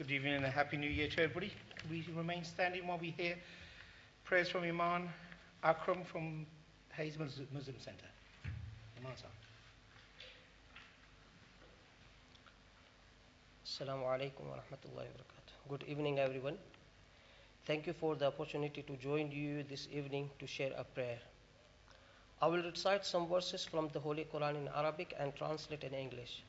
Good evening and a Happy New Year to everybody. Can we remain standing while we hear prayers from Imam Akram from Hayes Muslim Centre? Imam sir. Assalamu alaikum wa rahmatullahi wa barakatuh. Good evening, everyone. Thank you for the opportunity to join you this evening to share a prayer. I will recite some verses from the Holy Quran in Arabic and translate in English.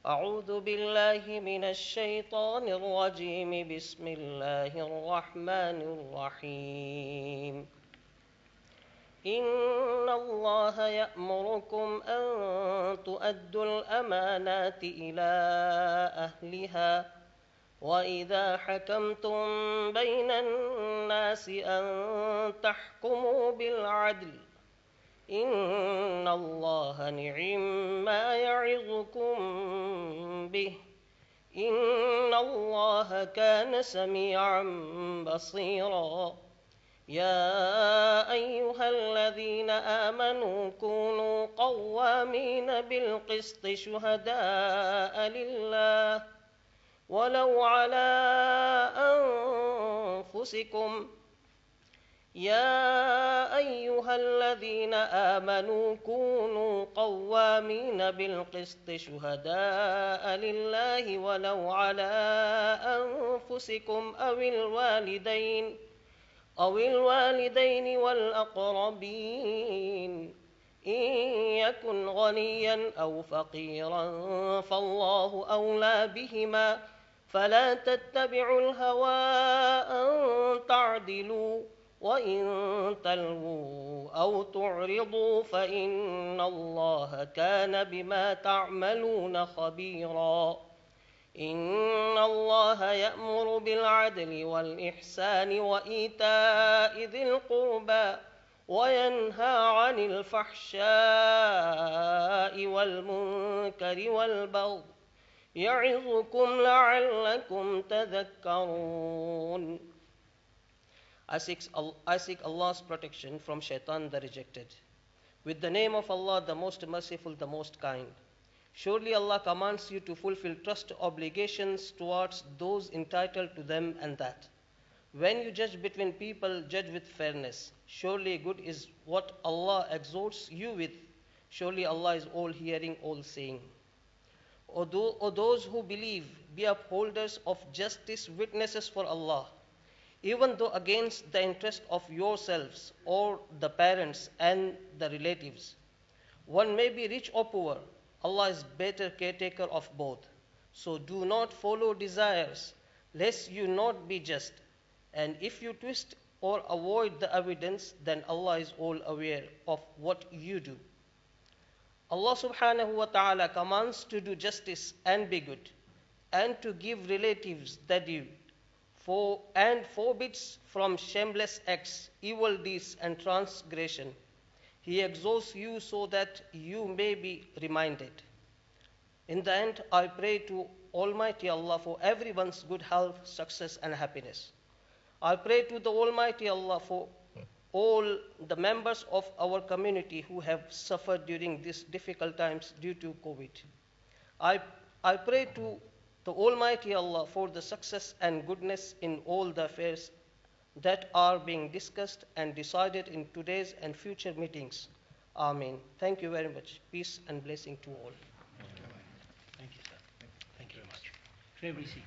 أعوذ بالله من الشيطان الرجيم بسم الله الرحمن الرحيم إن الله يأمركم أن تؤدوا الأمانات إلى أهلها وإذا حكمتم بين الناس أن تحكموا بالعدل إن الله نعم ما يعظكم به إن الله كان سميعا بصيرا يا أيها الذين آمنوا كونوا قوامين بالقسط شهداء لله ولو على أنفسكم يا أيها الذين آمنوا كونوا قوامين بالقسط شهداء لله ولو على أنفسكم أو الوالدين والأقربين إن يكن غنيا أو فقيرا فالله أولى بهما فلا تتبعوا الهوى أن تعدلوا وإن تلووا أو تعرضوا فإن الله كان بما تعملون خبيرا إن الله يأمر بالعدل والإحسان وإيتاء ذي القربى وينهى عن الفحشاء والمنكر والبغي يعظكم لعلكم تذكرون. I seek Allah's protection from Shaitan the rejected. With the name of Allah, the most merciful, the most kind. Surely Allah commands you to fulfill trust obligations towards those entitled to them, and that when you judge between people, judge with fairness. Surely good is what Allah exhorts you with. Surely Allah is all-hearing, all-seeing. O those who believe, be upholders of justice, witnesses for Allah, even though against the interest of yourselves or the parents and the relatives. One may be rich or poor. Allah is better caretaker of both. So do not follow desires, lest you not be just. And if you twist or avoid the evidence, then Allah is all aware of what you do. Allah subhanahu wa ta'ala commands to do justice and be good, and to give relatives the due, and forbids from shameless acts, evil deeds, and transgression. He exhorts you so that you may be reminded. In the end, I pray to Almighty Allah for everyone's good health, success, and happiness. I pray to the Almighty Allah for all the members of our community who have suffered during these difficult times due to COVID. I pray to the Almighty Allah for the success and goodness in all the affairs that are being discussed and decided in today's and future meetings. Amen. Thank you very much. Peace and blessing to all. Thank you, sir. Thank you very much. Can everybody seated?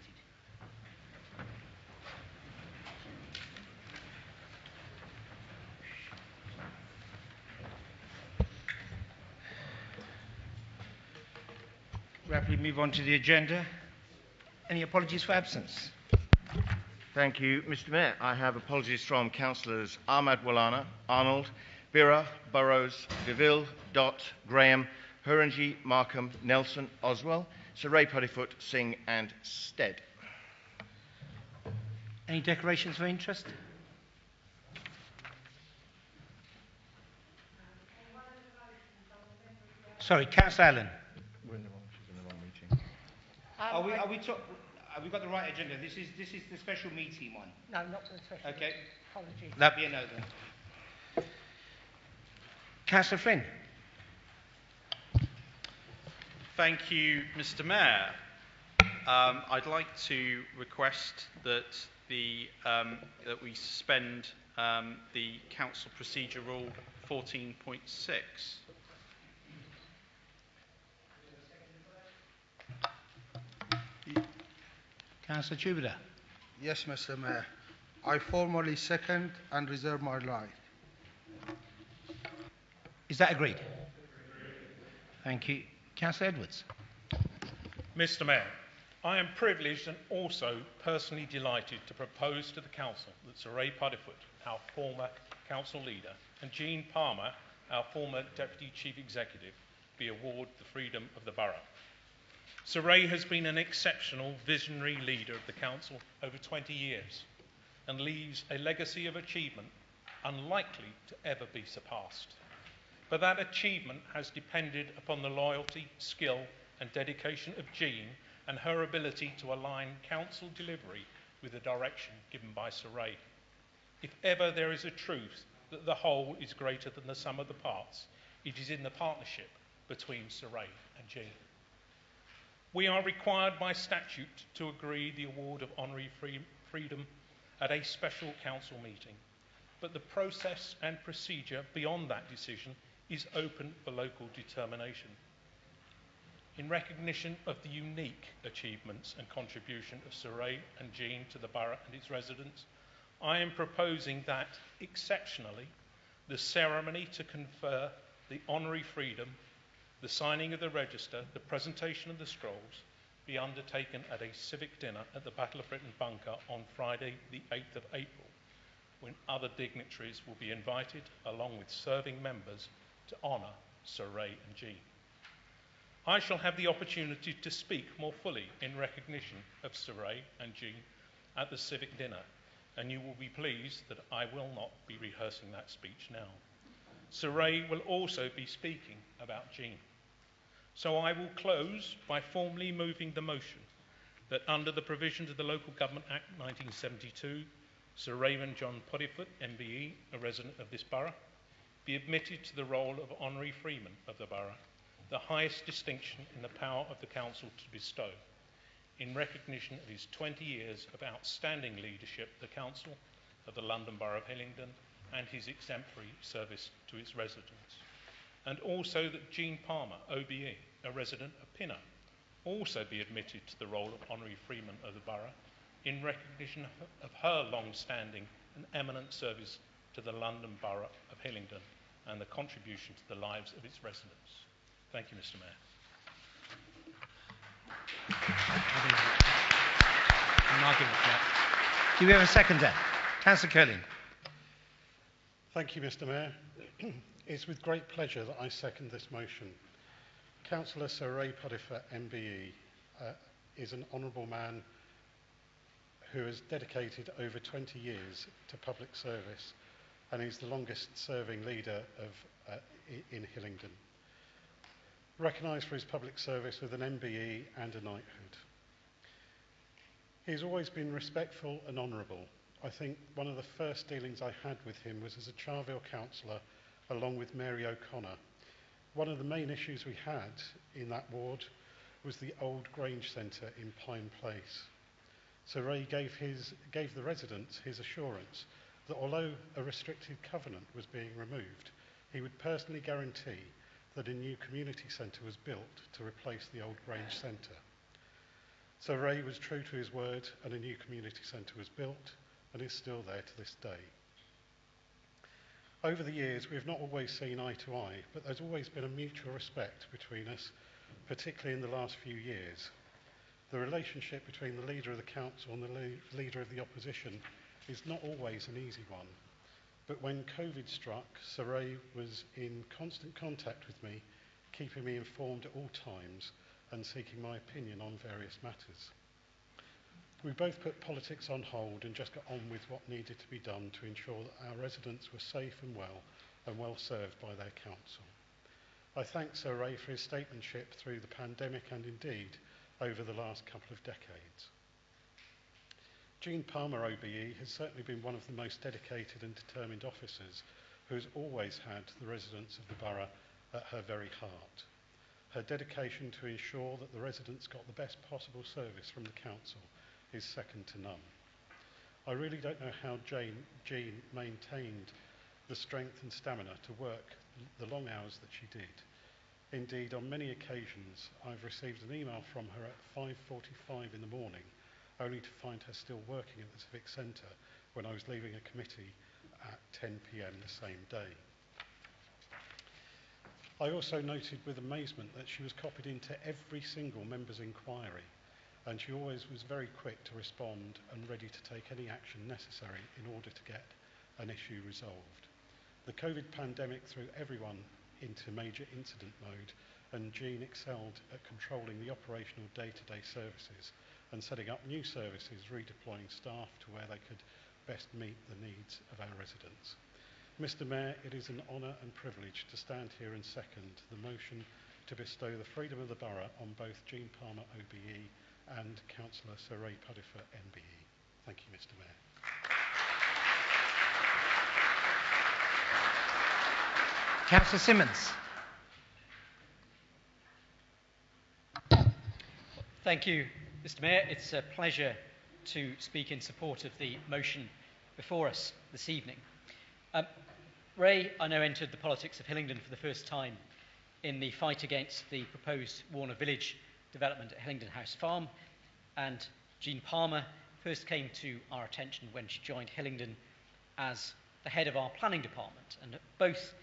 Rapidly move on to the agenda. Any apologies for absence? Thank you, Mr. Mayor. I have apologies from councillors Ahmad Walana, Arnold, Bira, Burrows, Deville, Dott, Graham, Hurangi, Markham, Nelson, Oswell, Sir Ray Puddifoot, Singh and Stead. Any declarations of interest? Sorry, Councillor Allen. She's in the wrong meeting. Have we got the right agenda? This is the special meeting one. No, not for the special. Okay. Apologies. That'd be a no then. Councillor Flynn. Thank you, Mr. Mayor. I'd like to request that that we suspend the Council Procedure Rule 14.6. Councillor Chamdal. Yes, Mr. Mayor. I formally second and reserve my right. Is that agreed? Thank you. Councillor Edwards. Mr. Mayor, I am privileged and also personally delighted to propose to the Council that Sir Ray Puddifoot, our former Council leader, and Jean Palmer, our former Deputy Chief Executive, be awarded the freedom of the Borough. Sir Ray has been an exceptional visionary leader of the Council over 20 years and leaves a legacy of achievement unlikely to ever be surpassed. But that achievement has depended upon the loyalty, skill and dedication of Jean and her ability to align Council delivery with the direction given by Sir Ray. If ever there is a truth that the whole is greater than the sum of the parts, it is in the partnership between Sir Ray and Jean. We are required by statute to agree the award of honorary freedom at a special Council meeting, but the process and procedure beyond that decision is open for local determination. In recognition of the unique achievements and contribution of Sir Ray and Jean to the Borough and its residents, I am proposing that, exceptionally, the ceremony to confer the honorary freedom, the signing of the register, the presentation of the scrolls, be undertaken at a civic dinner at the Battle of Britain bunker on Friday the 8th of April, when other dignitaries will be invited, along with serving members, to honour Sir Ray and Jean. I shall have the opportunity to speak more fully in recognition of Sir Ray and Jean at the civic dinner, and you will be pleased that I will not be rehearsing that speech now. Sir Ray will also be speaking about Jean. So I will close by formally moving the motion that under the provisions of the Local Government Act 1972, Sir Raymond John Puddifoot, MBE, a resident of this borough, be admitted to the role of Honorary Freeman of the Borough, the highest distinction in the power of the Council to bestow, in recognition of his 20 years of outstanding leadership of the Council of the London Borough of Hillingdon and his exemplary service to its residents. And also that Jean Palmer, OBE, a resident of Pinner, also be admitted to the role of Honorary Freeman of the Borough in recognition of her long-standing and eminent service to the London Borough of Hillingdon and the contribution to the lives of its residents. Thank you, Mr. Mayor. Do we have a seconder? Councillor Curlin. Thank you, Mr. Mayor. It's with great pleasure that I second this motion. Councillor Sir Ray Puddifoot, MBE, is an honourable man who has dedicated over 20 years to public service and is the longest serving leader in Hillingdon. Recognised for his public service with an MBE and a knighthood. He's always been respectful and honourable. I think one of the first dealings I had with him was as a Charville councillor along with Mary O'Connor. One of the main issues we had in that ward was the old Grange Centre in Pine Place. Sir Ray gave the residents his assurance that although a restricted covenant was being removed, he would personally guarantee that a new community centre was built to replace the old Grange Centre. Sir Ray was true to his word and a new community centre was built and is still there to this day. Over the years, we have not always seen eye to eye, but there's always been a mutual respect between us, particularly in the last few years. The relationship between the leader of the council and the leader of the opposition is not always an easy one. But when COVID struck, Sir Ray was in constant contact with me, keeping me informed at all times and seeking my opinion on various matters. We both put politics on hold and just got on with what needed to be done to ensure that our residents were safe and well served by their council. I thank Sir Ray for his statesmanship through the pandemic and indeed over the last couple of decades. Jean Palmer OBE has certainly been one of the most dedicated and determined officers who has always had the residents of the borough at her very heart. Her dedication to ensure that the residents got the best possible service from the council is second to none. I really don't know how Jean maintained the strength and stamina to work the long hours that she did. Indeed, on many occasions, I've received an email from her at 5:45 in the morning, only to find her still working at the Civic Centre when I was leaving a committee at 10 p.m. the same day. I also noted with amazement that she was copied into every single member's inquiry, and she always was very quick to respond and ready to take any action necessary in order to get an issue resolved. The COVID pandemic threw everyone into major incident mode, and Jean excelled at controlling the operational day-to-day services and setting up new services, redeploying staff to where they could best meet the needs of our residents. Mr. Mayor, it is an honour and privilege to stand here and second the motion to bestow the freedom of the borough on both Jean Palmer OBE and Councillor Sir Ray Puddifoot MBE. Thank you, Mr. Mayor. Councillor Simmons. Thank you, Mr. Mayor. It's a pleasure to speak in support of the motion before us this evening. Ray, I know, entered the politics of Hillingdon for the first time in the fight against the proposed Warner Village development at Hillingdon House Farm, and Jean Palmer first came to our attention when she joined Hillingdon as the head of our planning department, and both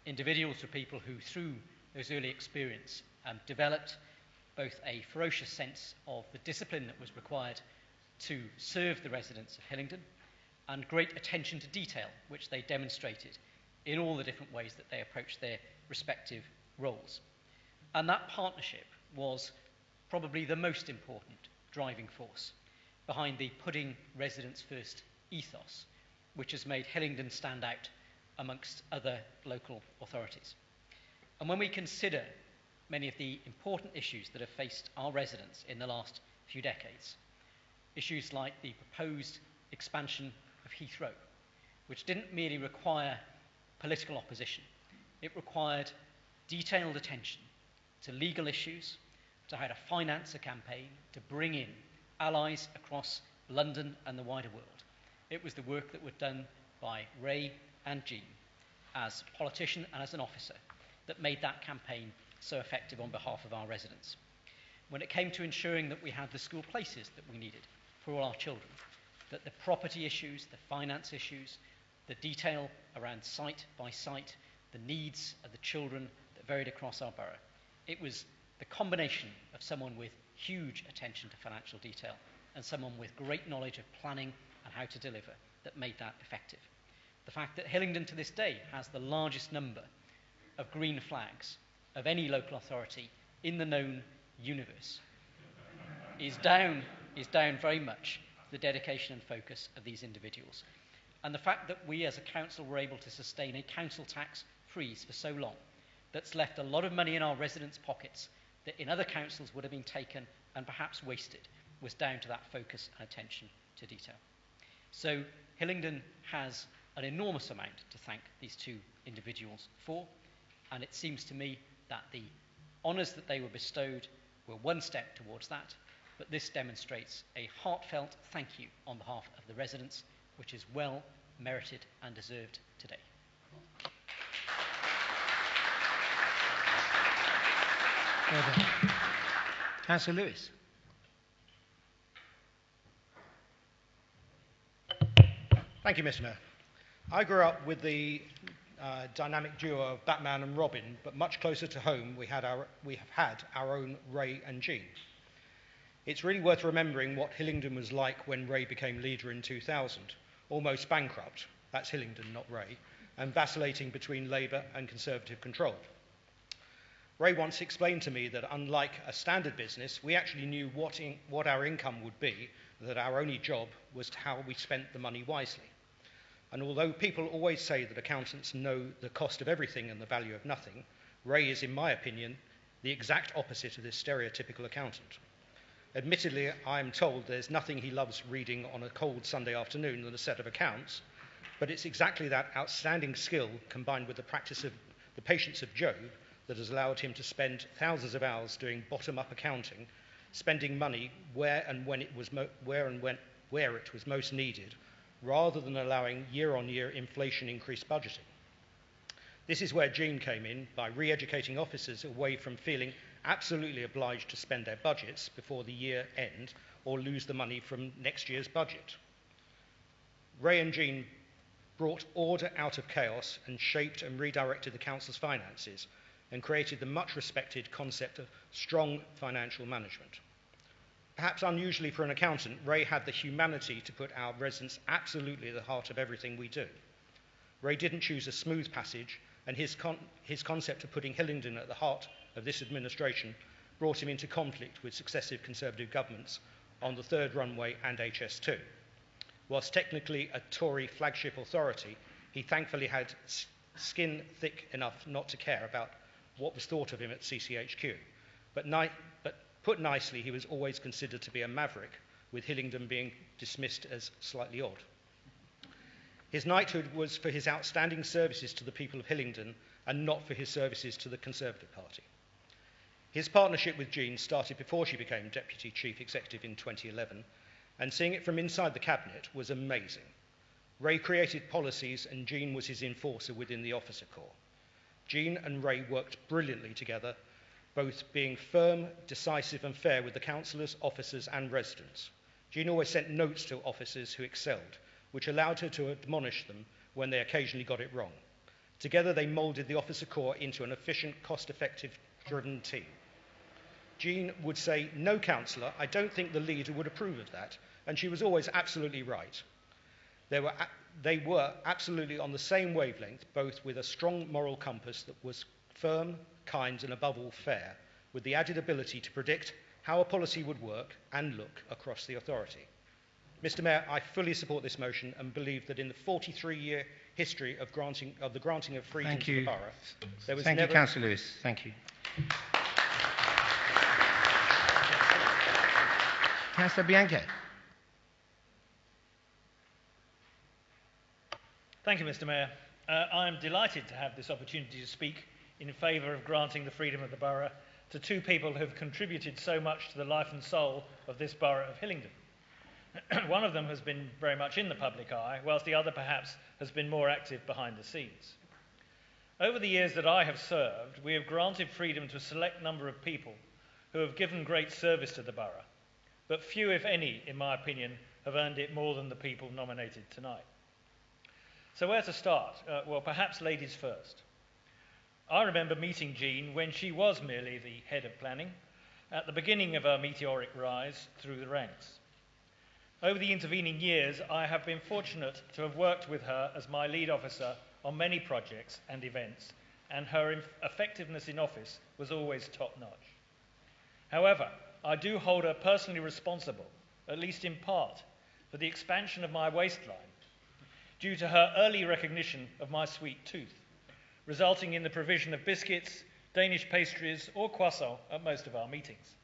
individuals were people who, through those early experience, developed both a ferocious sense of the discipline that was required to serve the residents of Hillingdon and great attention to detail, which they demonstrated in all the different ways that they approached their respective roles. And that partnership was probably the most important driving force behind the putting residents first ethos, which has made Hillingdon stand out amongst other local authorities. And when we consider many of the important issues that have faced our residents in the last few decades, issues like the proposed expansion of Heathrow, which didn't merely require political opposition, it required detailed attention to legal issues, to how to finance a campaign, to bring in allies across London and the wider world. It was the work that was done by Ray and Jean as a politician and as an officer that made that campaign so effective on behalf of our residents. When it came to ensuring that we had the school places that we needed for all our children, that the property issues, the finance issues, the detail around site by site, the needs of the children that varied across our borough, it was the combination of someone with huge attention to financial detail and someone with great knowledge of planning and how to deliver that made that effective. The fact that Hillingdon to this day has the largest number of green flags of any local authority in the known universe is down very much to the dedication and focus of these individuals. And the fact that we as a council were able to sustain a council tax freeze for so long that's left a lot of money in our residents' pockets that in other councils would have been taken and perhaps wasted was down to that focus and attention to detail. So Hillingdon has an enormous amount to thank these two individuals for, and it seems to me that the honours that they were bestowed were one step towards that, but this demonstrates a heartfelt thank you on behalf of the residents, which is well merited and deserved today. Councillor Lewis. Thank you, Mr. Mayor. I grew up with the dynamic duo of Batman and Robin, but much closer to home, we have had our own Ray and Jean. It's really worth remembering what Hillingdon was like when Ray became leader in 2000. Almost bankrupt, that's Hillingdon, not Ray, and vacillating between Labour and Conservative control. Ray once explained to me that unlike a standard business, we actually knew what our income would be, that our only job was how we spent the money wisely. And although people always say that accountants know the cost of everything and the value of nothing, Ray is, in my opinion, the exact opposite of this stereotypical accountant. Admittedly, I am told there's nothing he loves reading on a cold Sunday afternoon than a set of accounts, but it's exactly that outstanding skill combined with the practice of the patience of Job that has allowed him to spend thousands of hours doing bottom-up accounting, spending money where it was most needed, rather than allowing year-on-year inflation increased budgeting. This is where Jean came in by re-educating officers away from feeling absolutely obliged to spend their budgets before the year end or lose the money from next year's budget. Ray and Jean brought order out of chaos and shaped and redirected the council's finances and created the much respected concept of strong financial management. Perhaps unusually for an accountant, Ray had the humanity to put our residents absolutely at the heart of everything we do. Ray didn't choose a smooth passage, and his concept of putting Hillingdon at the heart of this administration brought him into conflict with successive Conservative governments on the third runway and HS2. Whilst technically a Tory flagship authority, he thankfully had skin thick enough not to care about what was thought of him at CCHQ. But put nicely, he was always considered to be a maverick, with Hillingdon being dismissed as slightly odd. His knighthood was for his outstanding services to the people of Hillingdon and not for his services to the Conservative Party. His partnership with Jean started before she became Deputy Chief Executive in 2011, and seeing it from inside the Cabinet was amazing. Ray created policies and Jean was his enforcer within the officer corps. Jean and Ray worked brilliantly together, both being firm, decisive and fair with the councillors, officers and residents. Jean always sent notes to officers who excelled, which allowed her to admonish them when they occasionally got it wrong. Together they moulded the officer corps into an efficient, cost-effective, driven team. Jean would say, "No, councillor, I don't think the leader would approve of that," and she was always absolutely right. They were absolutely on the same wavelength, both with a strong moral compass that was firm, kind and above all fair, with the added ability to predict how a policy would work and look across the authority. Mr. Mayor, I fully support this motion and believe that in the 43-year history of the granting of freedom to the borough, there was Thank never... you, Councillor Lewis. Thank you. Councillor Bianco. Thank you, Mr. Mayor. I am delighted to have this opportunity to speak in favour of granting the freedom of the borough to two people who have contributed so much to the life and soul of this borough of Hillingdon. One of them has been very much in the public eye, whilst the other perhaps has been more active behind the scenes. Over the years that I have served, we have granted freedom to a select number of people who have given great service to the borough, but few, if any, in my opinion, have earned it more than the people nominated tonight. So where to start? Well, perhaps ladies first. I remember meeting Jean when she was merely the head of planning, at the beginning of her meteoric rise through the ranks. Over the intervening years, I have been fortunate to have worked with her as my lead officer on many projects and events, and her effectiveness in office was always top-notch. However, I do hold her personally responsible, at least in part, for the expansion of my waistline, due to her early recognition of my sweet tooth, resulting in the provision of biscuits, Danish pastries or croissants at most of our meetings.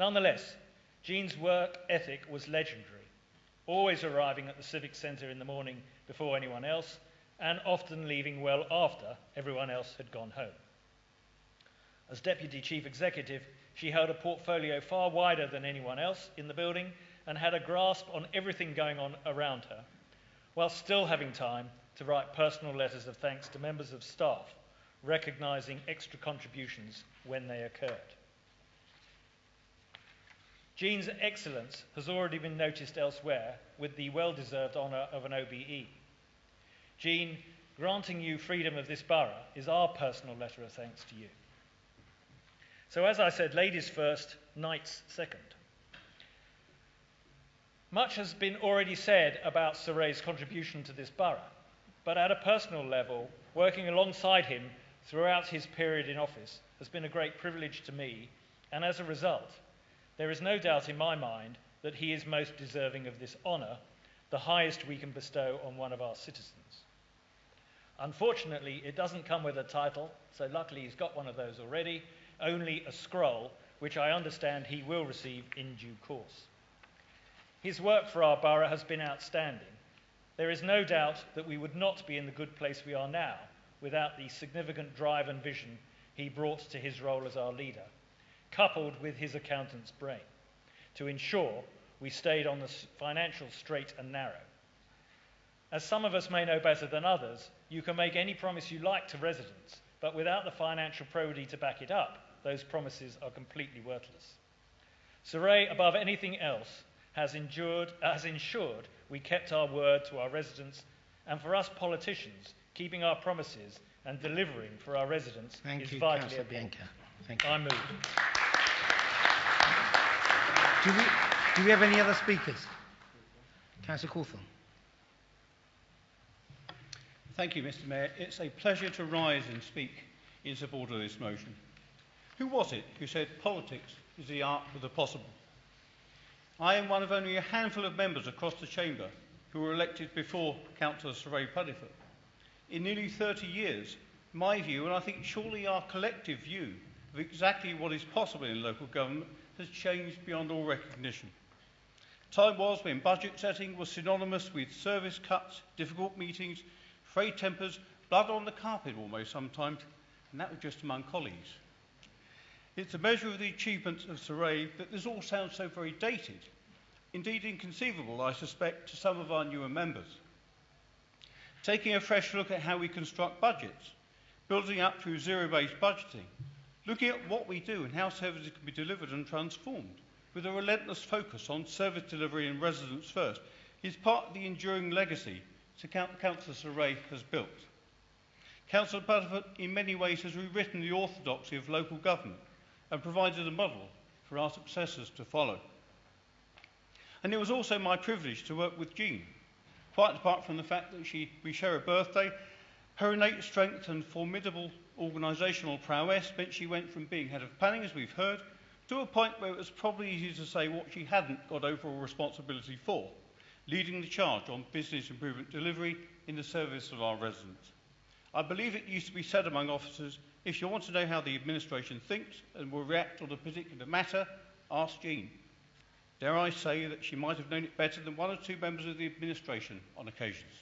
Nonetheless, Jean's work ethic was legendary, always arriving at the Civic Centre in the morning before anyone else, and often leaving well after everyone else had gone home. As Deputy Chief Executive, she held a portfolio far wider than anyone else in the building and had a grasp on everything going on around her, while still having time to write personal letters of thanks to members of staff, recognising extra contributions when they occurred. Jean's excellence has already been noticed elsewhere with the well-deserved honour of an OBE. Jean, granting you freedom of this borough is our personal letter of thanks to you. So as I said, ladies first, knights second. Much has been already said about Sir Ray's contribution to this borough, but at a personal level, working alongside him throughout his period in office has been a great privilege to me, and as a result, there is no doubt in my mind that he is most deserving of this honour, the highest we can bestow on one of our citizens. Unfortunately, it doesn't come with a title, so luckily he's got one of those already, only a scroll, which I understand he will receive in due course. His work for our borough has been outstanding. There is no doubt that we would not be in the good place we are now without the significant drive and vision he brought to his role as our leader, coupled with his accountant's brain, to ensure we stayed on the financial straight and narrow. As some of us may know better than others, you can make any promise you like to residents, but without the financial probity to back it up, those promises are completely worthless. Sir Ray, above anything else, has ensured we kept our word to our residents, and for us politicians, keeping our promises and delivering for our residents is vitally important. Thank you. I move. Do we have any other speakers? Councillor Cawthorne. Thank you, Mr. Mayor. It's a pleasure to rise and speak in support of this motion. Who was it who said politics is the art of the possible? I am one of only a handful of members across the chamber who were elected before Councillor Sir Ray Puddifoot. In nearly 30 years, my view, and I think surely our collective view, of exactly what is possible in local government has changed beyond all recognition. Time was when budget setting was synonymous with service cuts, difficult meetings, frayed tempers, blood on the carpet almost sometimes, and that was just among colleagues. It's a measure of the achievements of Sir Ray that this all sounds so very dated, indeed inconceivable, I suspect, to some of our newer members. Taking a fresh look at how we construct budgets, building up through zero-based budgeting, looking at what we do and how services can be delivered and transformed, with a relentless focus on service delivery and residents first, is part of the enduring legacy Councillor Sir Ray has built. Councillor Puddifoot in many ways has rewritten the orthodoxy of local government and provided a model for our successors to follow. And it was also my privilege to work with Jean. Quite apart from the fact that we share a birthday, her innate strength and formidable organisational prowess meant she went from being head of planning, as we've heard, to a point where it was probably easy to say what she hadn't got overall responsibility for, leading the charge on business improvement delivery in the service of our residents. I believe it used to be said among officers, if you want to know how the administration thinks and will react on a particular matter, ask Jean. Dare I say that she might have known it better than one or two members of the administration on occasions.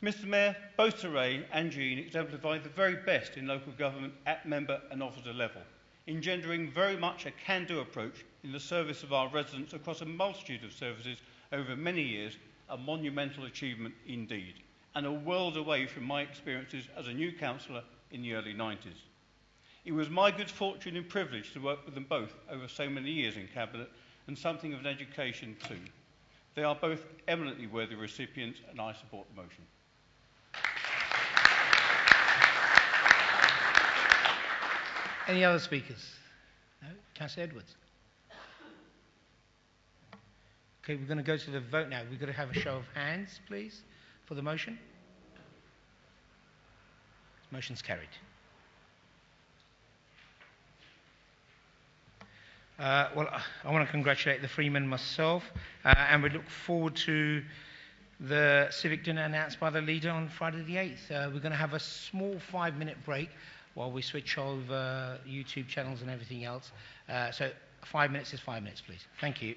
Mr. Mayor, both Sir Ray and Jean exemplify the very best in local government at member and officer level, engendering very much a can-do approach in the service of our residents across a multitude of services over many years, a monumental achievement indeed, and a world away from my experiences as a new councillor in the early 90s. It was my good fortune and privilege to work with them both over so many years in Cabinet, and something of an education too. They are both eminently worthy recipients, and I support the motion. Any other speakers? No? Councillor Edwards. Okay, we're going to go to the vote now. We've got to have a show of hands, please, for the motion. Motion's carried. Well, I want to congratulate the Freeman myself, and we look forward to the civic dinner announced by the leader on Friday the 8th. We're going to have a small 5-minute break while we switch over YouTube channels and everything else. So 5 minutes is 5 minutes, please. Thank you.